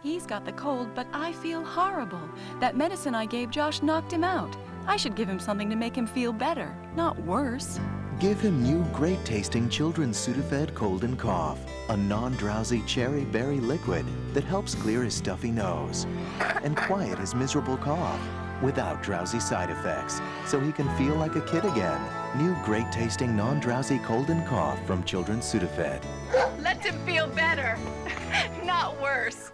He's got the cold, but I feel horrible. That medicine I gave Josh knocked him out. I should give him something to make him feel better, not worse. Give him new great-tasting children's Sudafed Cold and Cough, a non-drowsy cherry berry liquid that helps clear his stuffy nose and quiet his miserable cough without drowsy side effects, so he can feel like a kid again. New great-tasting non-drowsy Cold and Cough from children's Sudafed. Let him feel better, not worse.